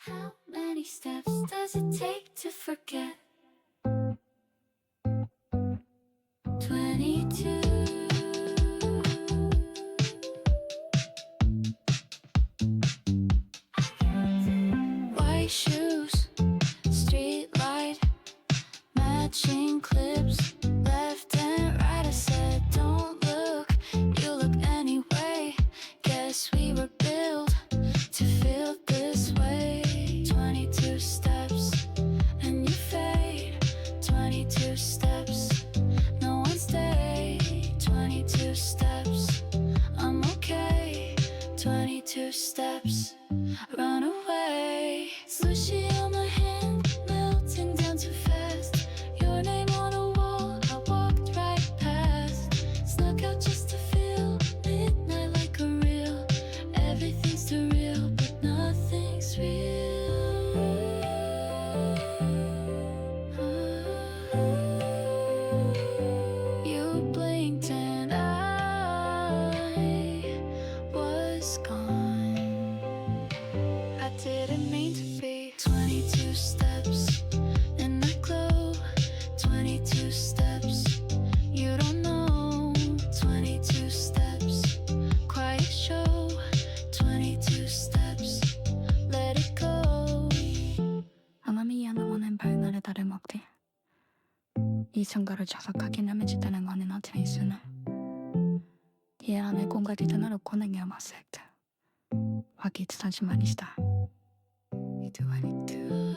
How many steps does it take to forget? 22. White shoes, street light, matching clips, left and right. I said, don't look, you look anyway. Guess we were built to feel this way. 22 steps, and you fade. 22 steps, no one stay. 22 steps, I'm okay. 22 steps, run away. Sushi on my hand, melting down too fast. Your name on the wall, I walked right past. Snuck out just to feel midnight like a real. Everything's too real, but nothing's real. You blinked and I was gone. I didn't mean to be. 22 steps, and I glow. 22 steps, you don't know. 22 steps, quiet show. 22 steps, let it go. 奄美山も年配なれたれ먹디 이성가를 자석하게 남해지다는 거는 어떻게 쓰나 이 안에 공간이 놓고 내게 마색트 화기트 다시 말이시다 이두 아니트